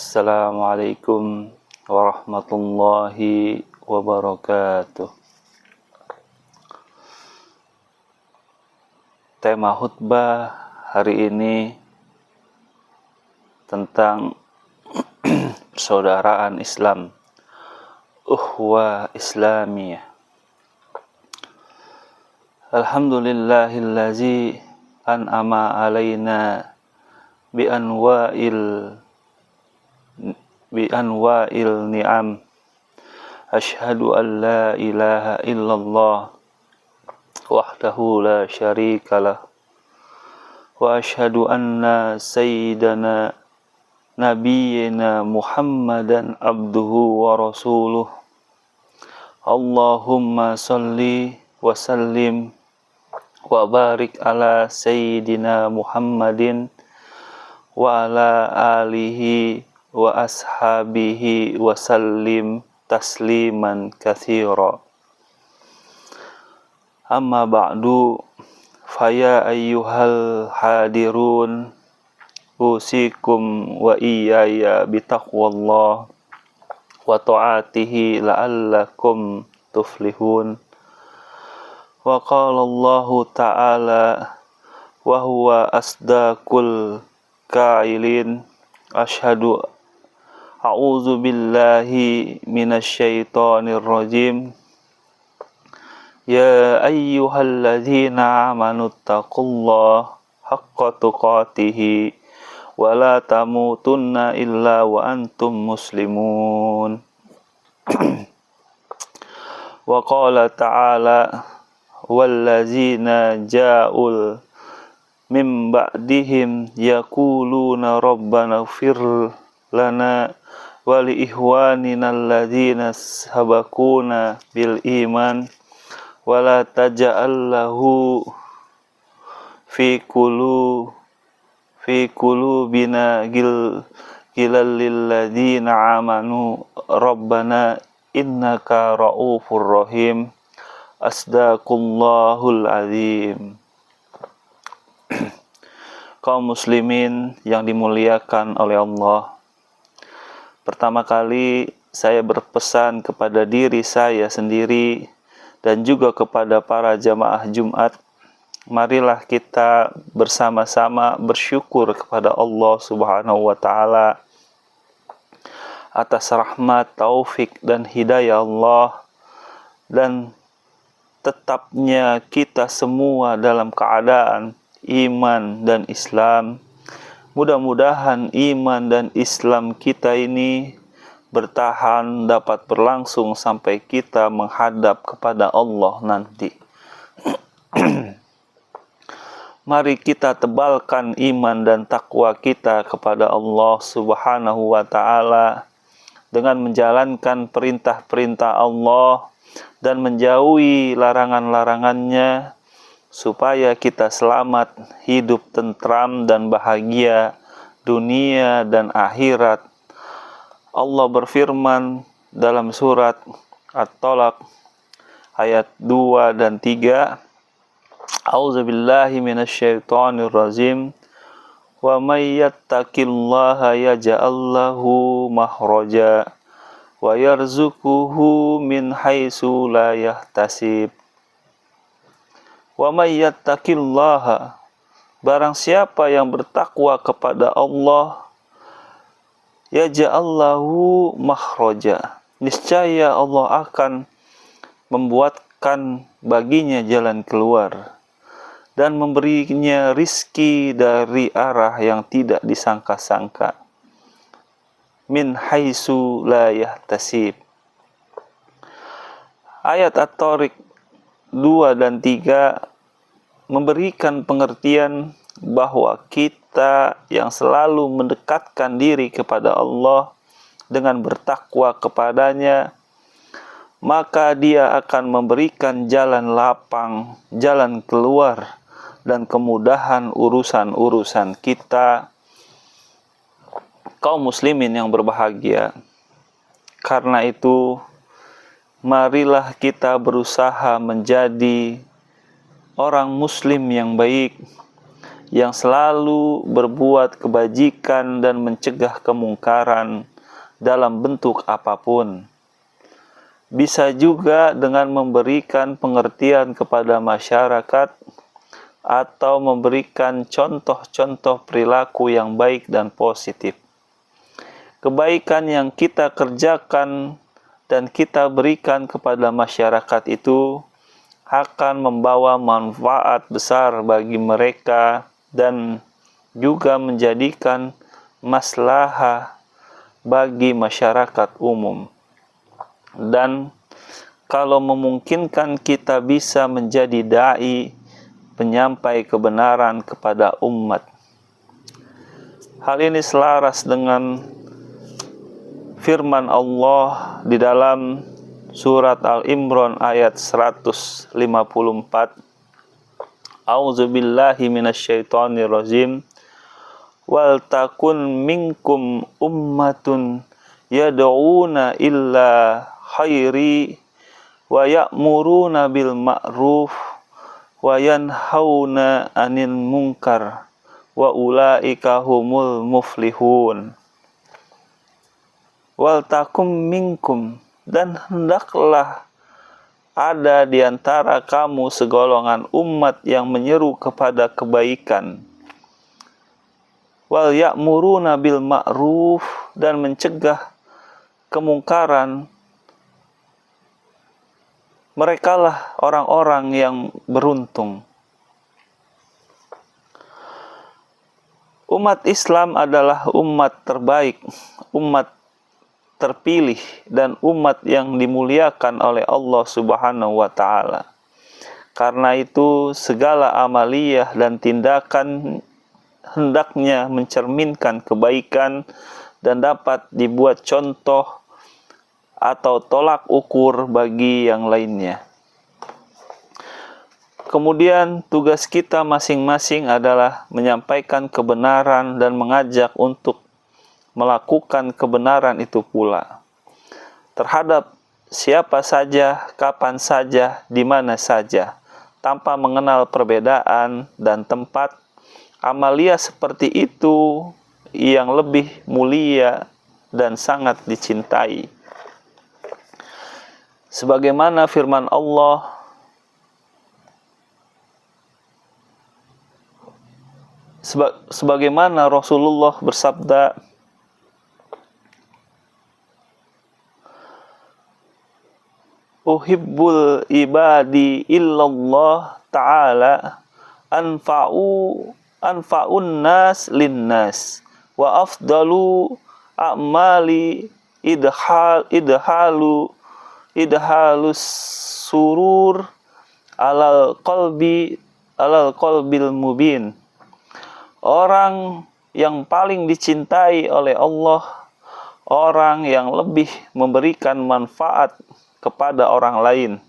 Assalamualaikum warahmatullahi wabarakatuh. Tema khutbah hari ini tentang persaudaraan Islam, uhwah Islamiyah. Alhamdulillahillazi an'ama alaina bi anwa'il ni'am. Asyhadu an la ilaha illallah wahdahu la syarikalah wa asyhadu anna sayyidana nabiyyina Muhammadan abduhu wa rasuluh. Allahumma salli wa sallim wa barik ala sayyidina Muhammadin wa ala alihi wa ashabihi wa sallim tasliman katsira. Amma ba'du, faya ayyuhal hadirun, usikum wa iyaya bitaqwallah wa ta'atihi la'allakum tuflihun. Wa qala Allahu ta'ala wa huwa asdaqul qailin, asyhadu a'udzu billahi minasyaitonir rajim. Ya ayyuhalladzina amanu taqullaha haqqa tuqatih wa la tamutunna illa wa antum muslimun. Wa qala ta'ala wallazina ja'ul min ba'dihim yaquluna rabbana ighfir lana wa li ikhwanina alladzina sabaquna bil iman wa la taj'al lahu fi qulubina ghillan lil ladzina amanu rabbana innaka raufur rahim. Asdaqullahul azim. Kaum muslimin yang dimuliakan oleh Allah, pertama kali saya berpesan kepada diri saya sendiri dan juga kepada para jamaah Jumat, marilah kita bersama-sama bersyukur kepada Allah Subhanahu wa taala atas rahmat, taufik dan hidayah Allah, dan tetapnya kita semua dalam keadaan iman dan Islam. Mudah-mudahan iman dan Islam kita ini bertahan, dapat berlangsung sampai kita menghadap kepada Allah nanti. Mari kita tebalkan iman dan takwa kita kepada Allah Subhanahu wa taala dengan menjalankan perintah-perintah Allah dan menjauhi larangan-larangannya, supaya kita selamat, hidup tentram dan bahagia dunia dan akhirat. Allah berfirman dalam surat At-Talaq ayat 2 dan 3, A'udzubillahi minasyaitonir rajim. Wa may yattaqillaha yaj'al lahu makhraja wa yarzuquhu min haitsu la yahtasib. Wa may yattaqillaha, barang siapa yang bertakwa kepada Allah, yaj'al lahu makhraja, niscaya Allah akan membuatkan baginya jalan keluar dan memberinya rizki dari arah yang tidak disangka-sangka. Min haitsu la yahtasib. Ayat At-Tariq 2 dan 3 memberikan pengertian bahwa kita yang selalu mendekatkan diri kepada Allah dengan bertakwa kepadanya, maka Dia akan memberikan jalan lapang, jalan keluar dan kemudahan urusan-urusan kita. Kaum muslimin yang berbahagia, karena itu marilah kita berusaha menjadi orang muslim yang baik, yang selalu berbuat kebajikan dan mencegah kemungkaran dalam bentuk apapun. Bisa juga dengan memberikan pengertian kepada masyarakat atau memberikan contoh-contoh perilaku yang baik dan positif. Kebaikan yang kita kerjakan dan kita berikan kepada masyarakat itu akan membawa manfaat besar bagi mereka dan juga menjadikan maslahah bagi masyarakat umum. Dan kalau memungkinkan, kita bisa menjadi dai, penyampai kebenaran kepada umat. Hal ini selaras dengan firman Allah di dalam surat Al-Imran ayat 154. A'udzubillahi minasyaitonir rajim. Wal takun minkum ummatun yad'una illa khairi wa ya'muruna bil ma'ruf wa yanhauna 'anil munkar wa ulaika humul muflihun. Wal takum minkum, dan hendaklah ada di antara kamu segolongan umat yang menyeru kepada kebaikan. Wal ya'muruna bil ma'ruf, dan mencegah kemungkaran. Merekalah orang-orang yang beruntung. Umat Islam adalah umat terbaik, umat terpilih, dan umat yang dimuliakan oleh Allah Subhanahu wa Ta'ala. Karena itu, segala amaliyah dan tindakan hendaknya mencerminkan kebaikan dan dapat dibuat contoh atau tolak ukur bagi yang lainnya. Kemudian tugas kita masing-masing adalah menyampaikan kebenaran dan mengajak untuk melakukan kebenaran itu pula terhadap siapa saja, kapan saja, di mana saja, tanpa mengenal perbedaan dan tempat. Amalia seperti itu yang lebih mulia dan sangat dicintai. Sebagaimana firman Allah, sebagaimana Rasulullah bersabda, uhibbul ibadi illallah ta'ala anfa'un nas linnas wa afdalu a'mali idhalus surur alal qalbil mubin. Orang yang paling dicintai oleh Allah, orang yang lebih memberikan manfaat kepada orang lain,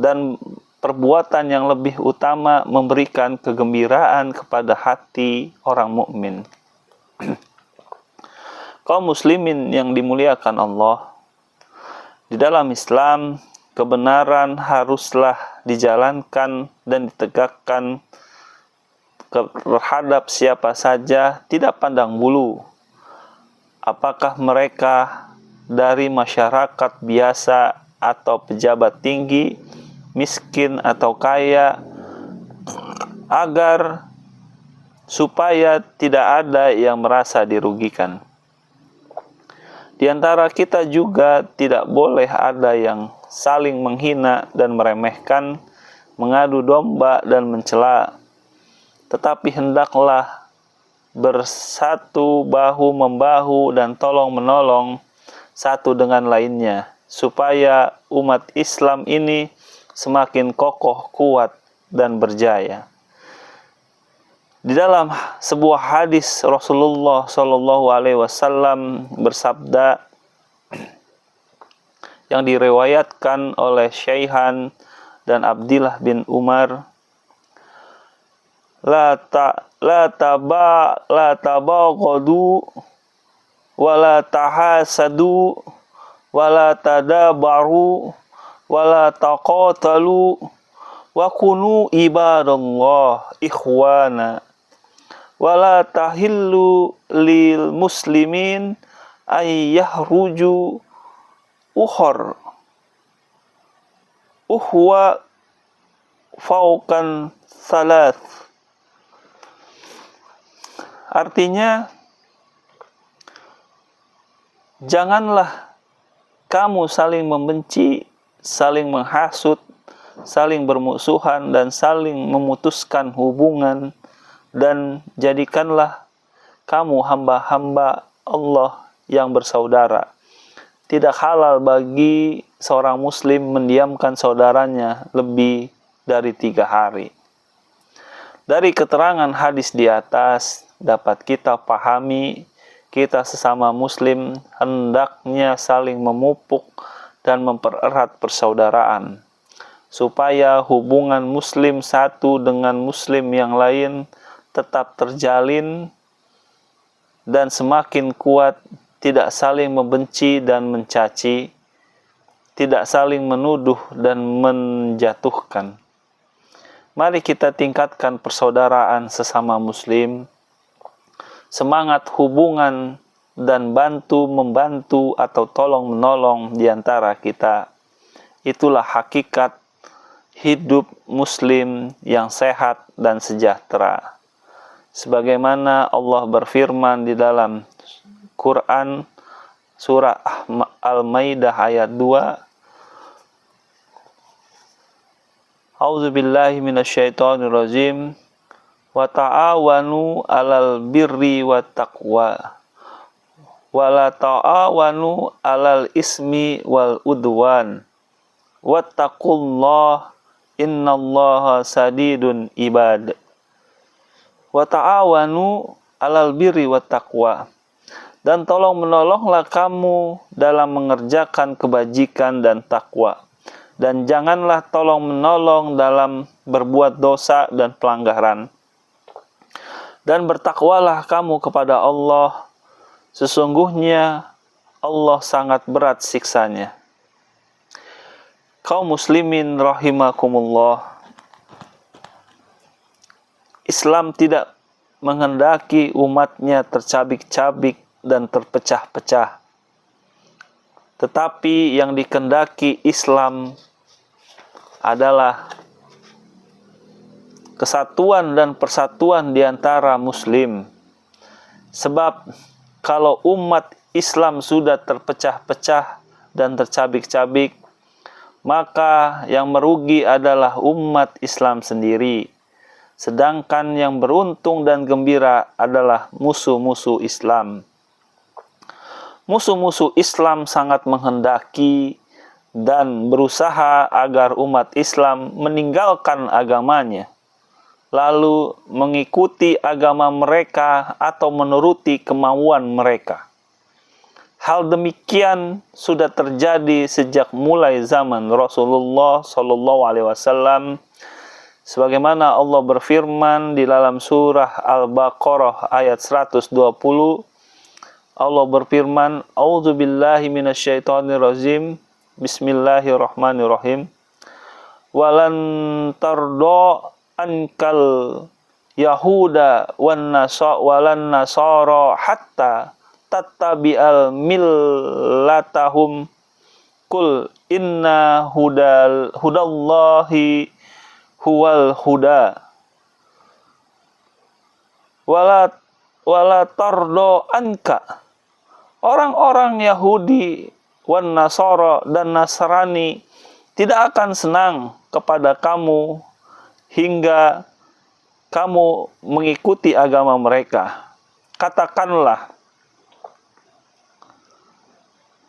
dan perbuatan yang lebih utama memberikan kegembiraan kepada hati orang mukmin. Kaum muslimin yang dimuliakan Allah, di dalam Islam kebenaran haruslah dijalankan dan ditegakkan terhadap siapa saja, tidak pandang bulu apakah mereka dari masyarakat biasa atau pejabat tinggi, miskin atau kaya, agar supaya tidak ada yang merasa dirugikan. Di antara kita juga tidak boleh ada yang saling menghina dan meremehkan, mengadu domba dan mencela. Tetapi hendaklah bersatu bahu membahu dan tolong menolong satu dengan lainnya, supaya umat Islam ini semakin kokoh, kuat, dan berjaya. Di dalam sebuah hadis Rasulullah SAW bersabda, yang diriwayatkan oleh Syaihan dan Abdillah bin Umar, la tabaghadu wa la tahasadu wa la tadabaru wa la taqatalu wa kunu ibadallah ikhwana wala tahillu lil muslimin ayyahruju uhor uhwa faukan salat. Artinya, janganlah kamu saling membenci, saling menghasut, saling bermusuhan, dan saling memutuskan hubungan, dan jadikanlah kamu hamba-hamba Allah yang bersaudara. Tidak halal bagi seorang muslim mendiamkan saudaranya lebih dari 3 hari. Dari keterangan hadis di atas dapat kita pahami, kita sesama muslim hendaknya saling memupuk dan mempererat persaudaraan, supaya hubungan muslim satu dengan muslim yang lain tetap terjalin dan semakin kuat, tidak saling membenci dan mencaci, tidak saling menuduh dan menjatuhkan. Mari kita tingkatkan persaudaraan sesama muslim, semangat hubungan dan bantu-membantu atau tolong-menolong di antara kita. Itulah hakikat hidup muslim yang sehat dan sejahtera. Sebagaimana Allah berfirman di dalam Quran surah Al-Maidah ayat 2, A'udzubillahi minasyaitonirrajim. Wa ta'awanu 'alal birri wat taqwa wa la ta'awanu 'alal ismi wal udwan wattaqullaha innallaha sadidun ibad. Wa ta'awanu 'alal birri wat taqwa, dan tolong menolonglah kamu dalam mengerjakan kebajikan dan takwa, dan janganlah tolong menolong dalam berbuat dosa dan pelanggaran. Dan bertakwalah kamu kepada Allah, sesungguhnya Allah sangat berat siksanya. Kaum muslimin rahimakumullah, Islam tidak menghendaki umatnya tercabik-cabik dan terpecah-pecah. Tetapi yang dikehendaki Islam adalah kesatuan dan persatuan di antara muslim. Sebab kalau umat Islam sudah terpecah-pecah dan tercabik-cabik, maka yang merugi adalah umat Islam sendiri. Sedangkan yang beruntung dan gembira adalah musuh-musuh Islam. Musuh-musuh Islam sangat menghendaki dan berusaha agar umat Islam meninggalkan agamanya, lalu mengikuti agama mereka atau menuruti kemauan mereka. Hal demikian sudah terjadi sejak mulai zaman Rasulullah SAW, sebagaimana Allah berfirman di dalam surah Al-Baqarah ayat 120. Allah berfirman, A'udzubillahi minasyaitonirrajim, Bismillahirrahmanirrahim. Walan tardo ankal yahuda walan nasara hatta tattabi'al millatahum kul inna hudallahi huwal huda wala tardo anka. Orang-orang Yahudi wan Nasara dan Nasrani tidak akan senang kepada kamu hingga kamu mengikuti agama mereka. Katakanlah,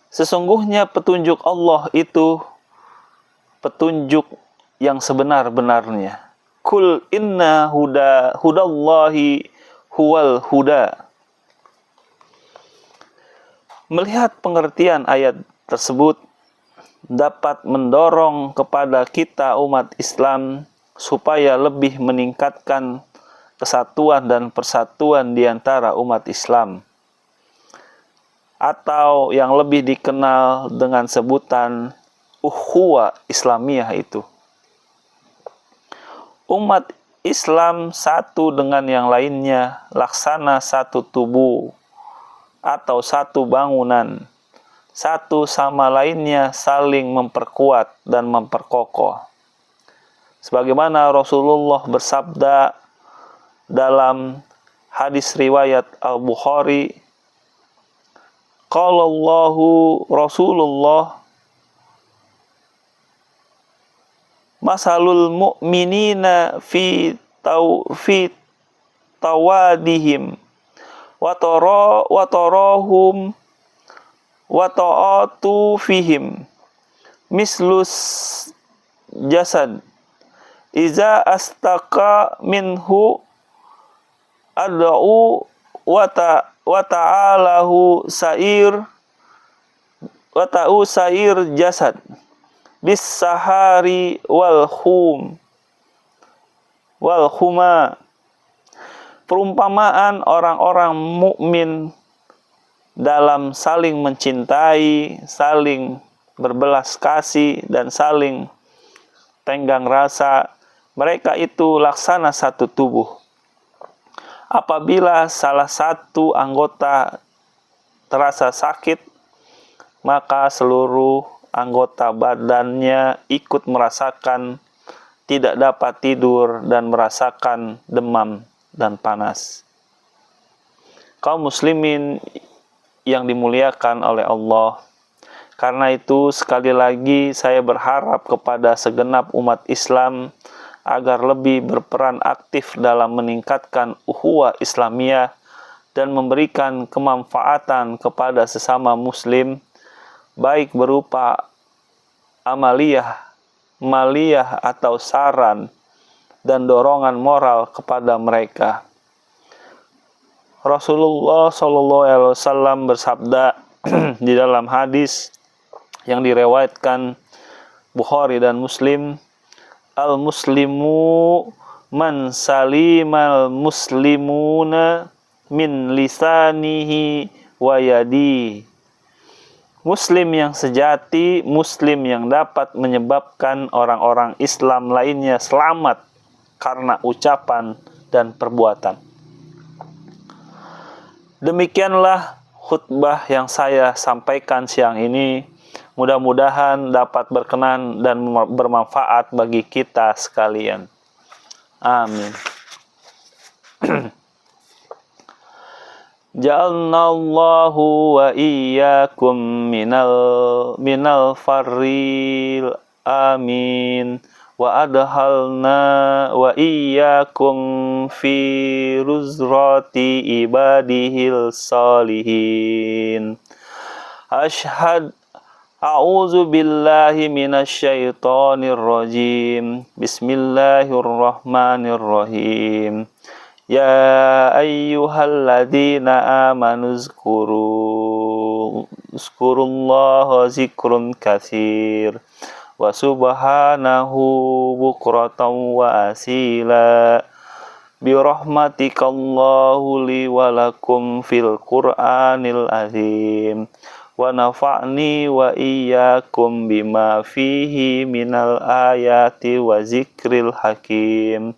sesungguhnya petunjuk Allah itu petunjuk yang sebenar-benarnya. Kul inna hudallahi huwal huda. Melihat pengertian ayat tersebut dapat mendorong kepada kita umat Islam supaya lebih meningkatkan kesatuan dan persatuan di antara umat Islam, atau yang lebih dikenal dengan sebutan ukhuwah Islamiyah itu. Umat Islam satu dengan yang lainnya laksana satu tubuh atau satu bangunan, satu sama lainnya saling memperkuat dan memperkokoh. Sebagaimana Rasulullah bersabda dalam hadis riwayat Al-Bukhari, qala Allahu Rasulullah, masalul mu'minina fi tawadihim wa tarahum wa ta'atu fihim mislus jasad iza astaqa minhu ad'u wa ta'alahu sair wa ta'u sair jasad bis sahari wal huma. Perumpamaan orang-orang mukmin dalam saling mencintai, saling berbelas kasih dan saling tenggang rasa, mereka itu laksana satu tubuh. Apabila salah satu anggota terasa sakit, maka seluruh anggota badannya ikut merasakan tidak dapat tidur dan merasakan demam dan panas. Kaum muslimin yang dimuliakan oleh Allah, karena itu sekali lagi saya berharap kepada segenap umat Islam agar lebih berperan aktif dalam meningkatkan ukhuwah Islamiyah dan memberikan kemanfaatan kepada sesama muslim, baik berupa amaliyah, maliyah atau saran dan dorongan moral kepada mereka. Rasulullah SAW bersabda di dalam hadis yang direwayatkan Bukhari dan Muslim, al-muslimu man salimal muslimuna min lisanihi wa yadihi. Muslim yang sejati, muslim yang dapat menyebabkan orang-orang Islam lainnya selamat karena ucapan dan perbuatan. Demikianlah khutbah yang saya sampaikan siang ini. Mudah-mudahan dapat berkenan dan bermanfaat bagi kita sekalian. Amin. Ja'alnallahu wa iyyakum minal farril amin wa adhalna wa iyyakum fi ruzrati ibadihil salihin. A'udzu billahi minasyaitonir rajim. Bismillahirrahmanirrahim. Ya ayyuhalladzina amanu zkurullaha zikrun katsir wa subhanahu bukratan wa asila bi rahmatikallahu li wa lakum fil qur'anil azim wa nafa'ni wa iyyakum bima fihi minal ayati wa zikril hakim.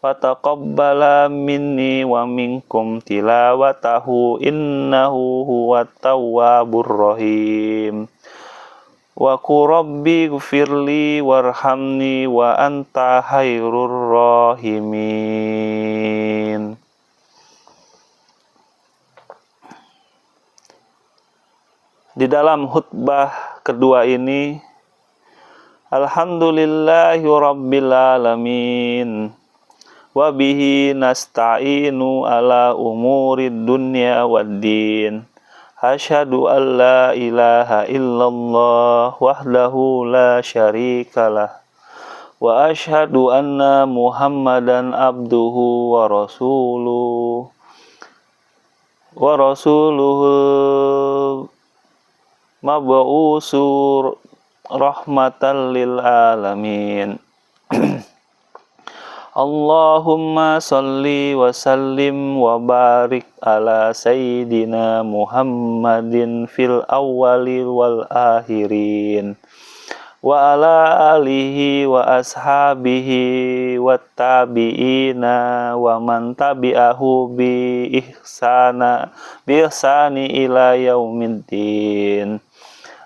Wa taqabbala minni wa minkum tilawatahu innahu huwat tawwabur rahim. Wa qur rabbi ighfirli warhamni wa anta khairur rahimin. Di dalam khutbah kedua ini, alhamdulillahi rabbil alamin. Wa bihi nasta'inu ala umurid dunya waddin. Asyhadu an la ilaha illallah wahdahu la syarikalah. Wa asyhadu anna Muhammadan abduhu wa rasuluhul mab'usur rahmatan lil alamin. Allahumma salli wa sallim wa barik ala Sayyidina Muhammadin fil awwali wal akhirin wa ala alihi wa ashabihi wattabi'ina wa man tabi'ahu bi ihsani ila yaumiddin.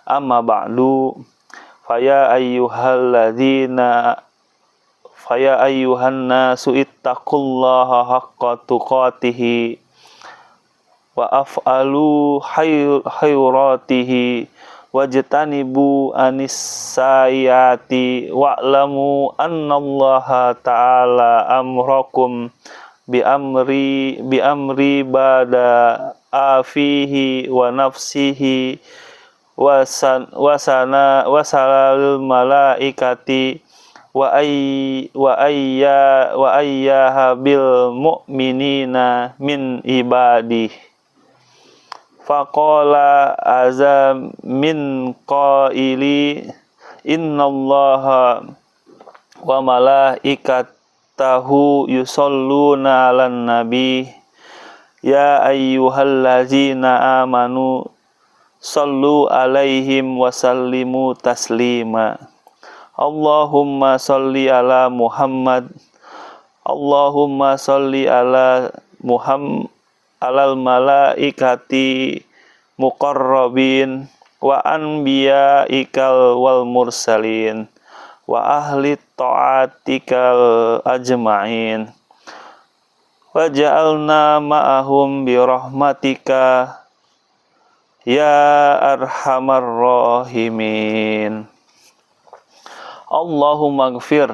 Amma ba'du, faya ayyuhan nasu ittaqullaha haqqa tuqatihi wa af'alu khairatihi wajtanibu anis-sayyiati wa'lamu annallaha ta'ala amrakum bi amri bada afihi wa nafsihi wasalal malaikati wa ayyaha bil mu'minina min ibadi. Faqala azam min qaili innallaha wa malaikatahu yusholluna 'alan nabi ya ayyuhallazina amanu shallu 'alaihim wa sallimu taslima. Allahumma shalli ala Muhammad, Allahumma shalli ala Muhammad alal malaikati muqarrabin wa anbiya'ikal wal mursalin wa ahli ta'atikal ajma'in wa ja'alna ma'ahum bi rahmatika ya arhamar rahimin. Allahumma ighfir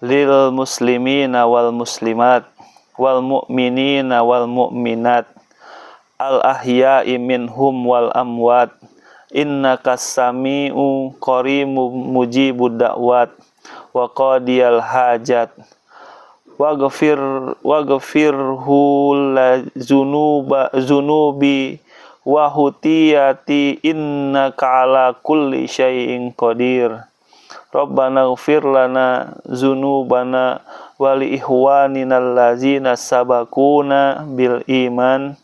lil muslimina wal muslimat wal mu'minina wal mu'minat al ahya'i minhum wal amwat innaka sami'u qarimu mujibud da'wat wa qadiyal hajat waghfirhu zunubi wa hutiyati innaka ala kulli syai'in qadir. Rabbana ighfir lana dzunubana wa li ikhwanina allazina sabaquna bil iman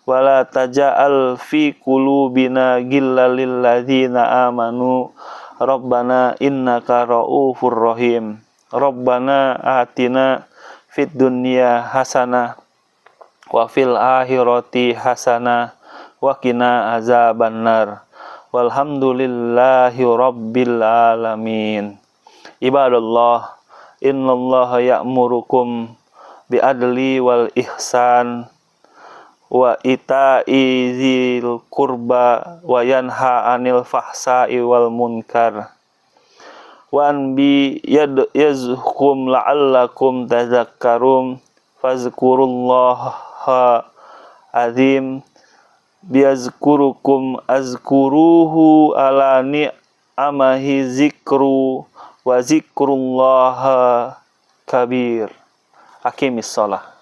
wa la taj'al fi qulubina ghillan lil ladzina amanu Rabbana innaka raufur rahim. Rabbana atina fid dunya hasanah wa fil akhirati hasanah wa qina azabannar. Walhamdulillahi rabbil alamin. Ibadallah, innallaha ya'murukum bi'adli wal ihsan wa ita'i dzil qurba wa yanha 'anil fahsai wal munkar wa anbi yazkum la'allakum tadhakkarun fazkurullaha azim biazkurukum azkuruhu ala ni'amahi zikru wa zikrullaha kabir. Aqimis shalah.